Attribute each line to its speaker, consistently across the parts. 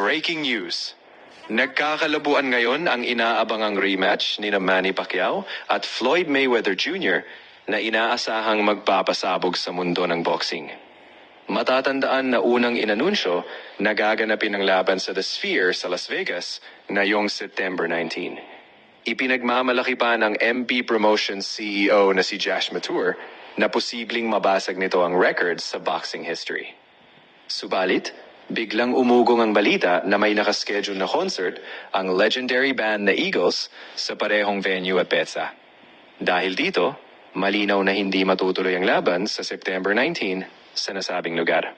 Speaker 1: Breaking news. Nagkakalabuan ngayon ang inaabangang rematch ni Manny Pacquiao at Floyd Mayweather Jr. na inaasahang magpapasabog sa mundo ng boxing. Matatandaan na unang inanunsyo na gaganapin ang laban sa The Sphere sa Las Vegas ngayong September 19. Ipinagmamalaki pa ng MP Promotions CEO na si Josh Mature na posibleng mabasag nito ang records sa boxing history. Subalit, biglang umugong ang balita na may nakaschedule na concert ang legendary band na Eagles sa parehong venue at petsa. Dahil dito, malinaw na hindi matutuloy ang laban sa September 19 sa nasabing lugar.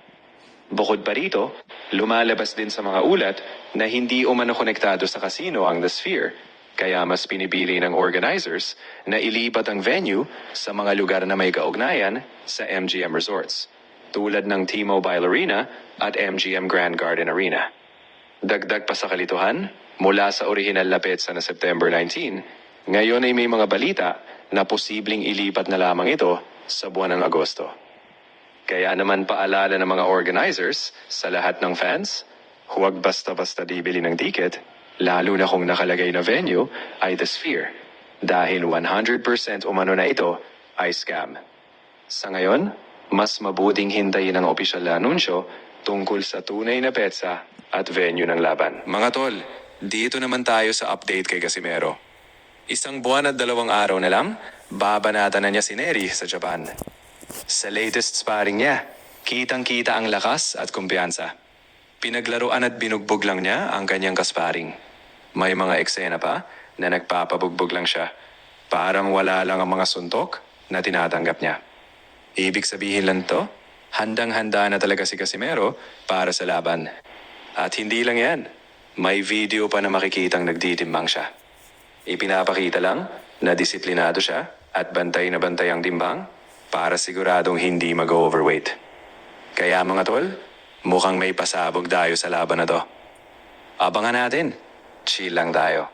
Speaker 1: Bukod pa rito, lumalabas din sa mga ulat na hindi umano konektado sa casino ang The Sphere, kaya mas pinipili ng organizers na ilipat ang venue sa mga lugar na may kaugnayan sa MGM Resorts, tulad ng T-Mobile Arena at MGM Grand Garden Arena. Dagdag pa sa kalituhan, mula sa orihinal na petsa na September 19, ngayon ay may mga balita na posibleng ilipat na lamang ito sa buwan ng Agosto. Kaya naman paalala ng mga organizers sa lahat ng fans, huwag basta-basta bibili ng ticket, lalo na kung nakalagay na venue ay The Sphere, dahil 100% umano na ito ay scam. Sa ngayon, mas mabuting hintayin ang opisyal na anunsyo tungkol sa tunay na petsa at venue ng laban. Mga tol, dito naman tayo sa update kay Casimero. 1 buwan at 2 araw na lang, babanatan na niya si Nery sa Japan. Sa latest sparring niya, kitang-kita ang lakas at kumpiyansa. Pinaglaruan at binugbog lang niya ang kanyang kasparing. May mga eksena pa na nagpapabugbog lang siya. Parang wala lang ang mga suntok na tinatanggap niya. Ibig sabihin lang to, handang-handa na talaga si Casimero para sa laban. At hindi lang yan, may video pa na makikitang nagditimbang siya. Ipinapakita lang na disiplinado siya at bantay na bantay ang timbang para siguradong hindi mag-overweight. Kaya mga tol, mukhang may pasabog tayo sa laban na to. Abangan natin, chill lang tayo.